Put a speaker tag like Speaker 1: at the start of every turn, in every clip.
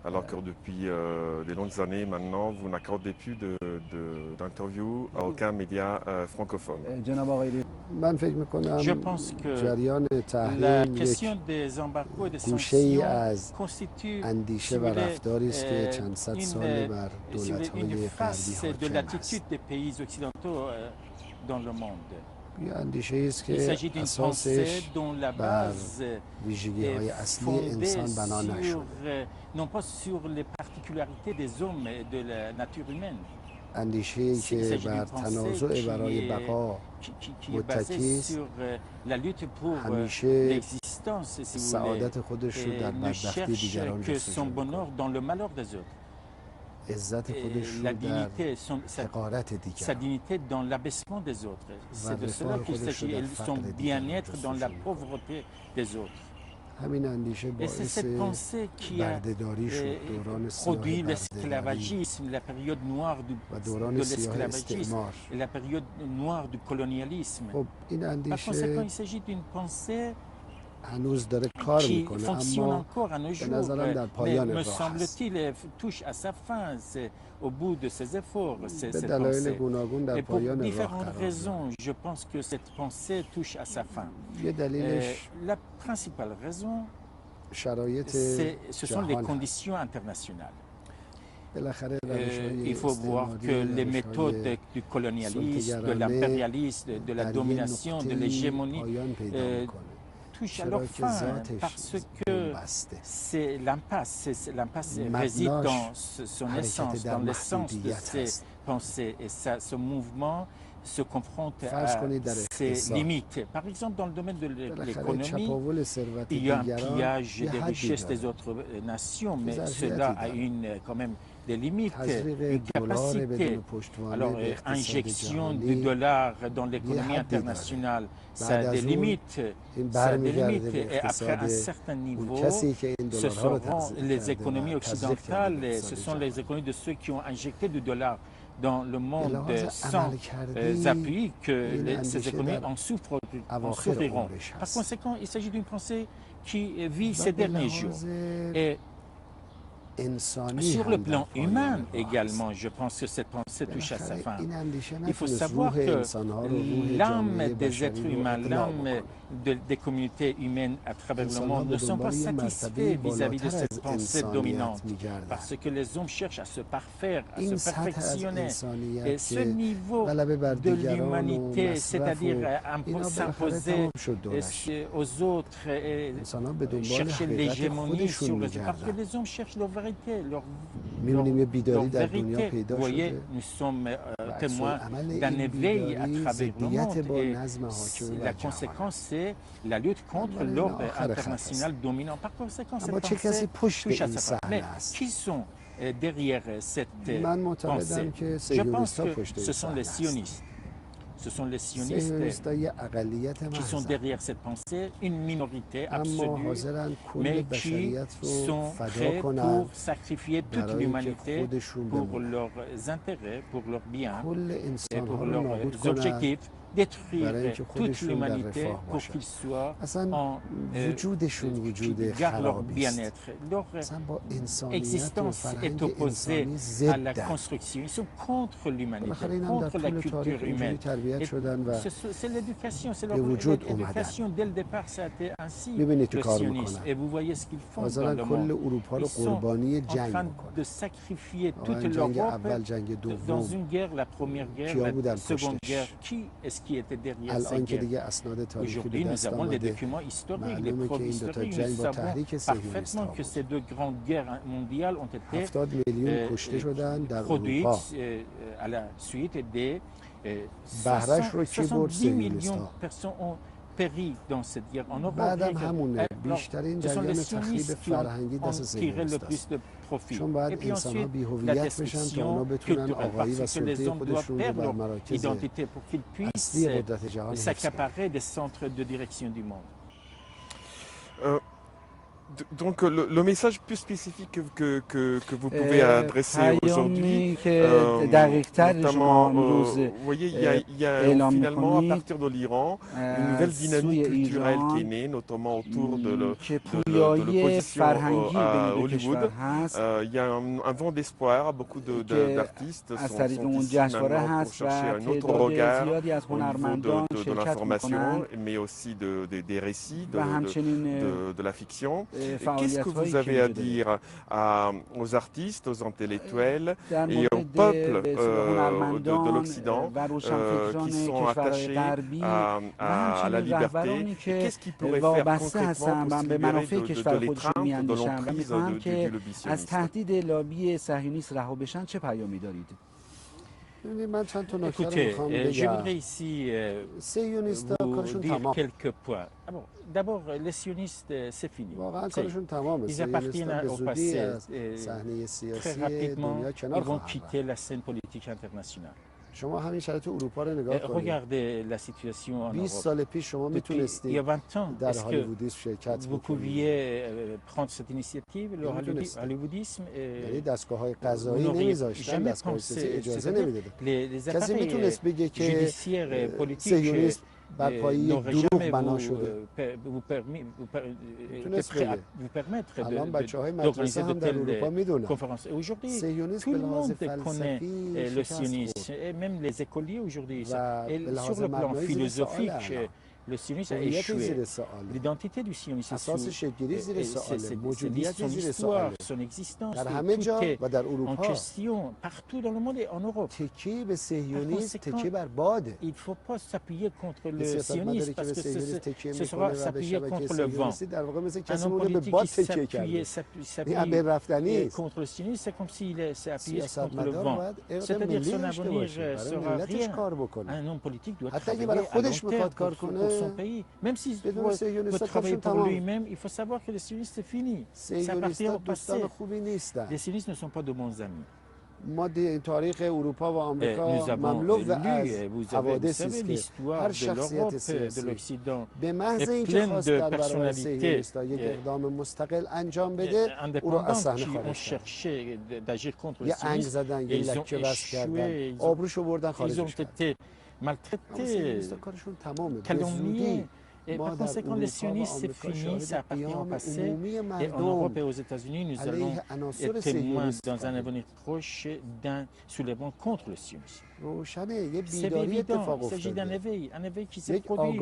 Speaker 1: alors que depuis des longues années maintenant, vous n'accordez plus d'interviews à aucun média francophone.
Speaker 2: Je pense que la question des embargos et des sanctions constitue, si vous voulez, une face de l'attitude des pays occidentaux dans le monde. Il s'agit d'une pensée dont la base est fondée sur, non pas sur les particularités des hommes et de la nature humaine. Il s'agit d'une pensée qui est basée sur la lutte pour l'existence, si vous voulez, et ne cherche que son bonheur dans le malheur des autres. La dignité, sa dignité dans l'abaissement des autres. C'est de cela qu'il s'agit, et son bien-être dans la pauvreté des autres. Et c'est cette pensée qui a produit l'esclavagisme, la période noire de l'esclavagisme et la période noire du colonialisme. Par conséquent, il s'agit d'une pensée qui fonctionne encore à nos jours, mais me semble-t-il touche à sa fin, c'est au bout de ses efforts, cette pensée. Et pour différentes raisons, je pense que cette pensée touche à sa fin. La principale raison, ce sont les conditions internationales. Il faut voir que les méthodes du colonialisme, de l'impérialisme, de la domination, de l'hégémonie touchent à leur fin parce que c'est l'impasse. L'impasse réside dans son essence, dans l'essence de ces pensées. Et ce mouvement se confronte à ses limites. Par exemple, dans le domaine de l'économie, il y a un pillage des richesses des autres nations, mais cela a quand même des limites, une capacité. Alors, injection du dollar dans l'économie internationale, ça a des limites. Et après un certain niveau, ce seront les économies occidentales, ce sont les économies de ceux qui ont injecté du dollar dans le monde sans appui que ces économies en souffriront. Par conséquent, il s'agit d'une pensée qui vit ces derniers jours. Et sur le plan humain également, je pense que cette pensée touche à sa fin. Il faut savoir que l'âme des êtres humains, l'âme des communautés humaines à travers le monde ne sont pas satisfaits vis-à-vis de cette pensée dominante, parce que les hommes cherchent à se parfaire, à se perfectionner. Et ce niveau de l'humanité, c'est-à-dire s'imposer aux autres et chercher l'hégémonie sur les autres, parce que les hommes cherchent leur vérité. Leur vérité. Vous voyez, nous sommes témoins d'un éveil à travers le monde. Et la conséquence, c'est la lutte contre l'ordre international dominant. Par conséquent, cette pensée touche à sa fin. Mais qui sont derrière cette pensée? Je pense que ce sont les sionistes. Ce sont les sionistes qui sont derrière cette pensée, une minorité absolue, mais qui sont prêts pour sacrifier toute l'humanité pour leurs intérêts, pour leurs biens et pour leurs objectifs, détruire toute l'humanité pour qu'ils soient qu'ils gardent leur bien-être. Leur existence est opposée à la construction. Ils sont contre l'humanité, contre la culture humaine. C'est l'éducation, c'est leur éducation. Dès le départ, ça a été ainsi, le sionisme. Et vous voyez ce qu'ils font dans le monde. Ils sont en train de sacrifier toute l'Europe dans une guerre, la première guerre, la seconde guerre. Qui est-ce qui était derrière cette guerre? Aujourd'hui, nous avons les documents historiques, les preuves historiques. Nous savons parfaitement que ces deux grandes guerres mondiales ont été produites à la suite des 70 millions de personnes ont péri dans cette guerre en Europe. Ce sont les sionistes qui ont tiré le plus de profit. Et puis ensuite, la destruction culturelle, parce que les hommes doivent perdre leur identité pour qu'ils puissent s'accaparer des centres de direction du monde.
Speaker 1: Donc le message plus spécifique que vous pouvez adresser aujourd'hui, notamment, vous voyez, il y a finalement à partir de l'Iran une nouvelle dynamique culturelle qui est née, notamment autour de l'opposition à Hollywood. Il y a un vent d'espoir, beaucoup d'artistes sont ici maintenant pour chercher un autre regard au niveau de l'information, mais aussi des récits, de la fiction. Qu'est-ce que vous avez à dire aux artistes, aux intellectuels et au peuple de l'Occident qui sont attachés à la liberté? Qu'est-ce qu'ils pourraient faire concrètement pour se libérer de l'étreinte, de l'emprise du lobby sioniste?
Speaker 2: Écoutez, je voudrais ici vous dire quelques points. D'abord, les sionistes, c'est fini. Ils appartiennent au passé. Très rapidement, ils vont quitter la scène politique internationale. Regardez la situation en Europe. Depuis, il y a 20 ans, est-ce que vous pouviez prendre cette initiative, le hollywoodisme? Vous n'auriez jamais pensé. Les appareils judiciaires et politiques n'auraient jamais vous permettre d'organiser de telles conférences. Aujourd'hui, tout le monde connaît le sionisme, et même les écoliers aujourd'hui. Et sur le plan philosophique, le sionisme a échoué. L'identité du sionisme, c'est son histoire, son existence, tout est en question partout dans le monde et en Europe. Il ne faut pas s'appuyer contre le sionisme parce que ce sera s'appuyer contre le vent. Un homme politique qui s'appuie contre le sionisme, c'est comme s'il s'est appuyé contre le vent. C'est-à-dire son avenir sera rien. Un homme politique doit travailler à long terme pour son pays. Même s'il peut travailler pour lui-même, il faut savoir que les sionistes, c'est fini. Ça appartient au passé. Les sionistes ne sont pas de bons amis. Nous avons lu, vous savez, l'histoire de l'Europe, de l'Occident est pleine de personnalités indépendantes qui ont cherché d'agir contre le sionisme et ils ont échoué, ils ont été maltraités, calomniés. Et par conséquent, les sionistes, c'est fini, ça appartient au passé. Et en Europe et aux États-Unis, nous allons être témoins dans un avenir proche d'un soulèvement contre le sionisme. C'est évident, il s'agit d'un éveil qui s'est produit,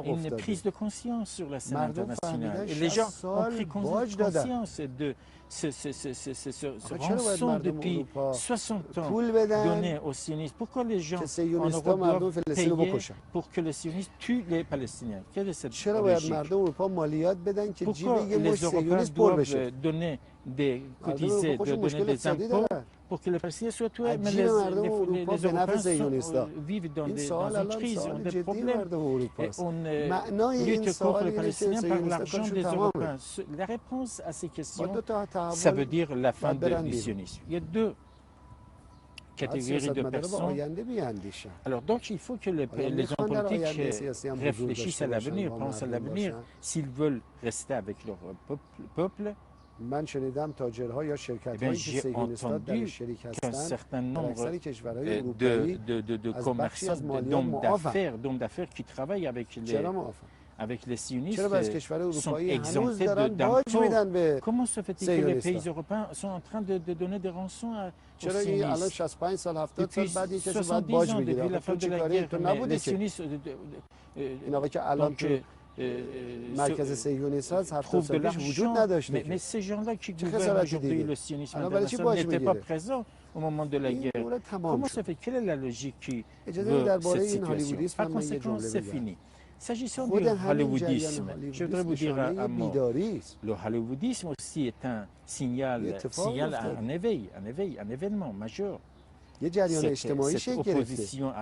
Speaker 2: une prise de conscience sur la scène internationale. Et les gens ont pris conscience de ce rançon depuis 60 ans donné aux sionistes. Pourquoi les gens en Europe doivent payer pour que les sionistes tuent les Palestiniens? Quelle est cette logique? Pourquoi les Européens doivent donner des des impôts pour que les Palestiniens soient tués? Mais les Européens vivent dans une crise, ont des problèmes. Et on lutte contre les Palestiniens par l'argent des Européens. La réponse à ces questions, ça veut dire la fin du sionisme. Il y a deux catégories de personnes. Alors donc il faut que les hommes politiques réfléchissent à l'avenir, pensent à l'avenir, s'ils veulent rester avec leur peuple. J'ai entendu qu'un certain nombre de commerçants, d'hommes d'affaires qui travaillent avec les sionistes sont exemptés d'impôts. Comment se fait-il que les pays européens sont en train de donner des rançons aux sionistes? Depuis 70 ans, depuis la fin de la guerre, les sionistes trouvent de l'argent. Mais ces gens-là qui gouvernent aujourd'hui le sionisme international n'étaient pas présents au moment de la guerre. Comment ça fait? Quelle est la logique qui veut cette situation? Par conséquent, c'est fini. S'agissant du hollywoodisme, je voudrais vous dire un mot. Le hollywoodisme aussi est un signal, un éveil, un événement majeur. Cette opposition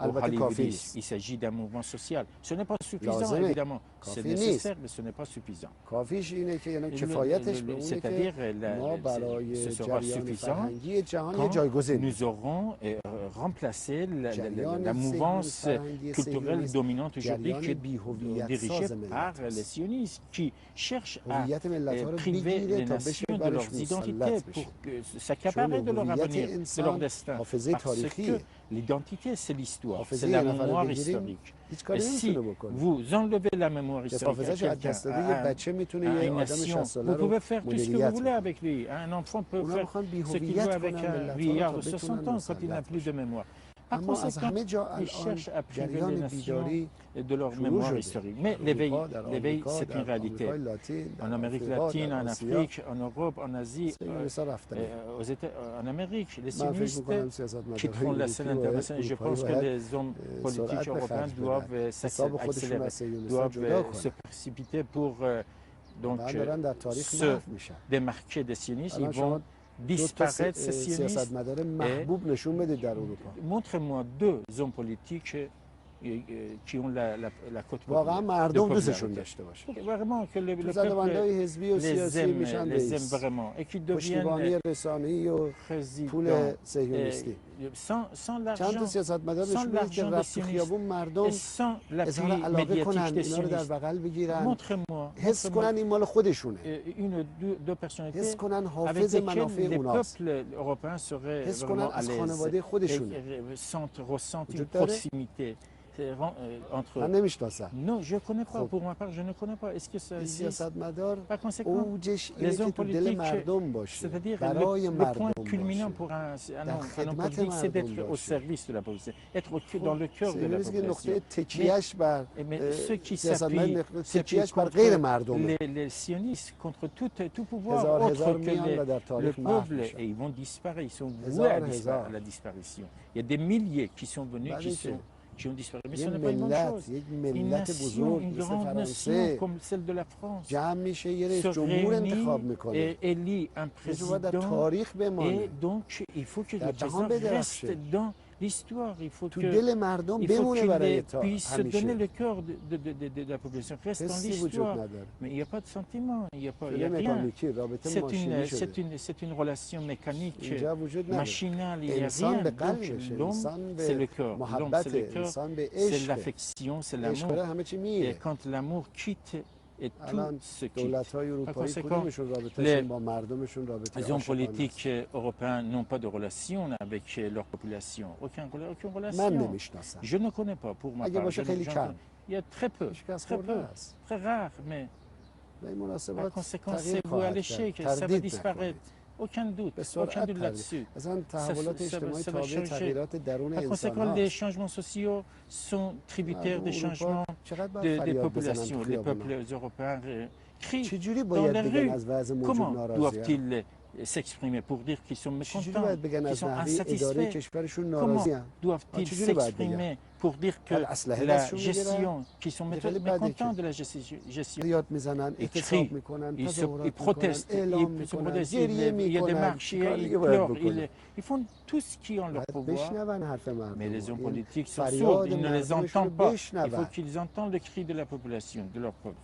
Speaker 2: au hollywoodisme. Il s'agit d'un mouvement social. Ce n'est pas suffisant, évidemment. C'est nécessaire, mais ce n'est pas suffisant. C'est-à-dire, ce sera suffisant quand nous aurons remplacé la mouvance culturelle dominante aujourd'hui qui est dirigée par les sionistes, qui cherchent à priver les nations de leurs identités pour s'accaparer de leur avenir, de leur destin. Parce que l'identité, c'est l'histoire, c'est la mémoire historique. Et si vous enlevez la mémoire historique à une nation, vous pouvez faire tout ce que vous voulez avec lui. Un enfant peut faire ce qu'il veut avec un vieillard de 60 ans quand il n'a plus de mémoire. Par conséquent, ils cherchent à priver les nations de leur mémoire historique. Mais l'éveil, c'est une réalité. En Amérique latine, en Afrique, en Europe, en Asie, en Amérique, les sionistes quitteront la scène internationale. Je pense que les hommes politiques européens doivent s'accélérer, doivent se précipiter pour se démarquer des sionistes. Ils vont disparaître ces sionistes. Montrez-moi deux hommes politiques qui ont la cote populaire. Vraiment que le peuple les aime vraiment et qu'ils deviennent présidents sans l'argent des sionistes et sans l'appui médiatique des sionistes. Montrez-moi une ou deux personnalités avec lesquelles les peuples européens seraient vraiment à l'aise et ressentent une proximité entre... Non, je ne connais pas. Pour ma part, je ne connais pas. Est-ce que ça existe? Par conséquent, les hommes politiques, c'est-à-dire le point culminant pour un homme politique, c'est d'être au service de la population, être dans le cœur de la population. Mais ceux qui s'appuient contre les sionistes, contre tout pouvoir autre que le peuple, et ils vont disparaître, ils sont voués à la disparition. Il y a des milliers qui sont venus, qui ont disparu. Mais ce n'est pas une bonne chose. Une nation, une grande nation comme celle de la France se réunit et élit un président. Et donc, il faut que le président reste dans l'histoire. Il faut qu'il puisse se donner le cœur de la population. Reste dans l'histoire. Mais il n'y a pas de sentiment. Il n'y a rien. C'est une relation mécanique, machinale. Il n'y a rien. Donc, l'homme, c'est le cœur. L'homme, c'est le cœur. C'est l'affection, c'est l'amour. Et quand l'amour quitte, et tout se quitte. Par conséquent, les hommes politiques européens n'ont pas de relation avec leur population. Aucune relation. Je ne connais pas, pour ma part. Il y a très peu, très rare, mais par conséquent, c'est voué à l'échec, ça va disparaître. Aucun doute là-dessus. Ça va changer. Par conséquent, les changements sociaux sont tributaires des changements des populations. Les peuples européens crient dans les rues. Comment doivent-ils s'exprimer pour dire qu'ils sont mécontents, qu'ils sont insatisfaits? Comment doivent-ils s'exprimer pour dire que la gestion, qu'ils sont mécontents de la gestion? Ils crient, ils protestent, il y a des marches, ils pleurent, ils font tout ce qui est en leur pouvoir. Mais les hommes politiques sont sourds, ils ne les entendent pas. Il faut qu'ils entendent le cri de la population, de leur peuple.